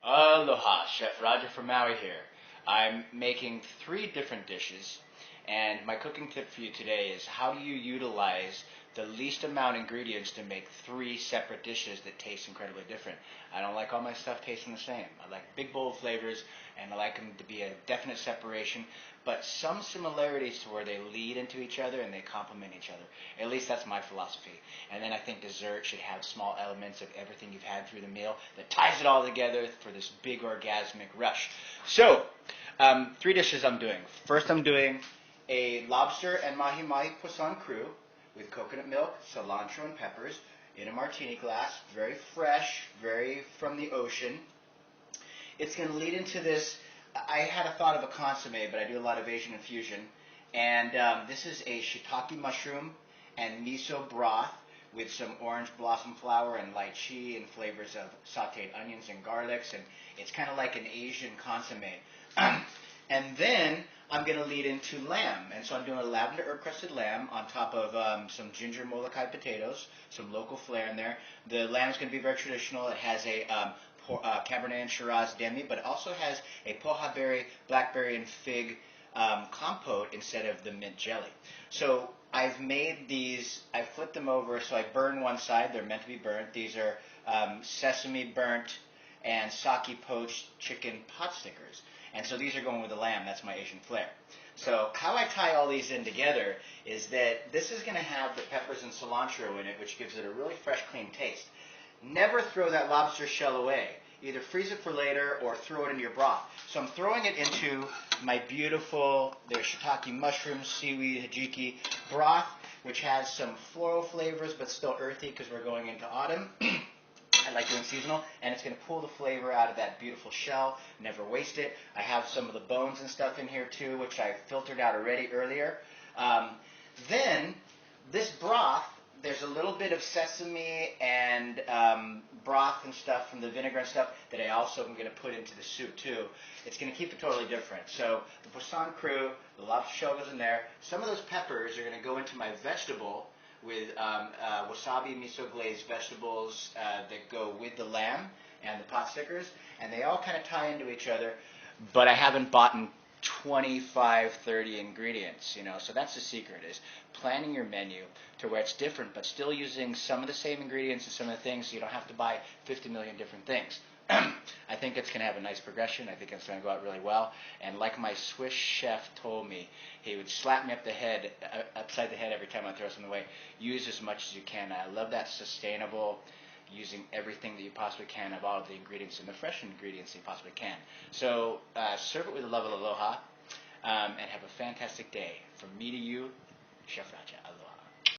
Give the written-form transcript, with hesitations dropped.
Aloha, Chef Roger from Maui here. I'm making three different dishes, and my cooking tip for you today is how do you utilize the least amount of ingredients to make three separate dishes that taste incredibly different. I don't like all my stuff tasting the same. I like big bold flavors, and I like them to be a definite separation, but some similarities to where they lead into each other and they complement each other. At least that's my philosophy. And then I think dessert should have small elements of everything you've had through the meal that ties it all together for this big orgasmic rush. So, three dishes I'm doing. First, I'm doing a lobster and mahi-mahi poisson cru with coconut milk, cilantro, and peppers in a martini glass. Very fresh, very from the ocean. It's going to lead into this. I had a thought of a consomme, but I do a lot of Asian infusion. And this is a shiitake mushroom and miso broth with some orange blossom flower and lychee and flavors of sauteed onions and garlics. And it's kind of like an Asian consomme. And then I'm going to lead into lamb. And so I'm doing a lavender herb-crusted lamb on top of some ginger molokai potatoes, some local flair in there. The lamb is going to be very traditional. It has a Cabernet and Shiraz demi, but it also has a poha berry, blackberry, and fig compote instead of the mint jelly. So I've made these, I flipped them over, so I burn one side. They're meant to be burnt. These are sesame burnt and sake poached chicken pot stickers. And so these are going with the lamb. That's my Asian flair. So how I tie all these in together is that this is going to have the peppers and cilantro in it, which gives it a really fresh, clean taste. Never throw that lobster shell away. Either freeze it for later or throw it into your broth. So I'm throwing it into my beautiful, there's shiitake mushrooms, seaweed, hijiki broth, which has some floral flavors but still earthy because we're going into autumn. I like doing seasonal, and it's going to pull the flavor out of that beautiful shell. Never waste it. I have some of the bones and stuff in here too, which I filtered out already earlier. Then this broth, there's a little bit of sesame and broth and stuff from the vinegar and stuff that I also am going to put into the soup too. It's going to keep it totally different. So the poisson cru, the lobster shell goes in there. Some of those peppers are going to go into my vegetable with wasabi miso glazed vegetables that go with the lamb and the pot stickers, and they all kind of tie into each other, but I haven't bought 25, 30 ingredients, so that's the secret, is planning your menu to where it's different, but still using some of the same ingredients and some of the things, so you don't have to buy 50 million different things. I think it's going to have a nice progression. I think it's going to go out really well. And like my Swiss chef told me, he would slap me upside the head every time I throw something away. Use as much as you can. I love that sustainable, using everything that you possibly can of all of the ingredients and the fresh ingredients that you possibly can. So serve it with a love of aloha, and have a fantastic day. From me to you, Chef Raja, aloha.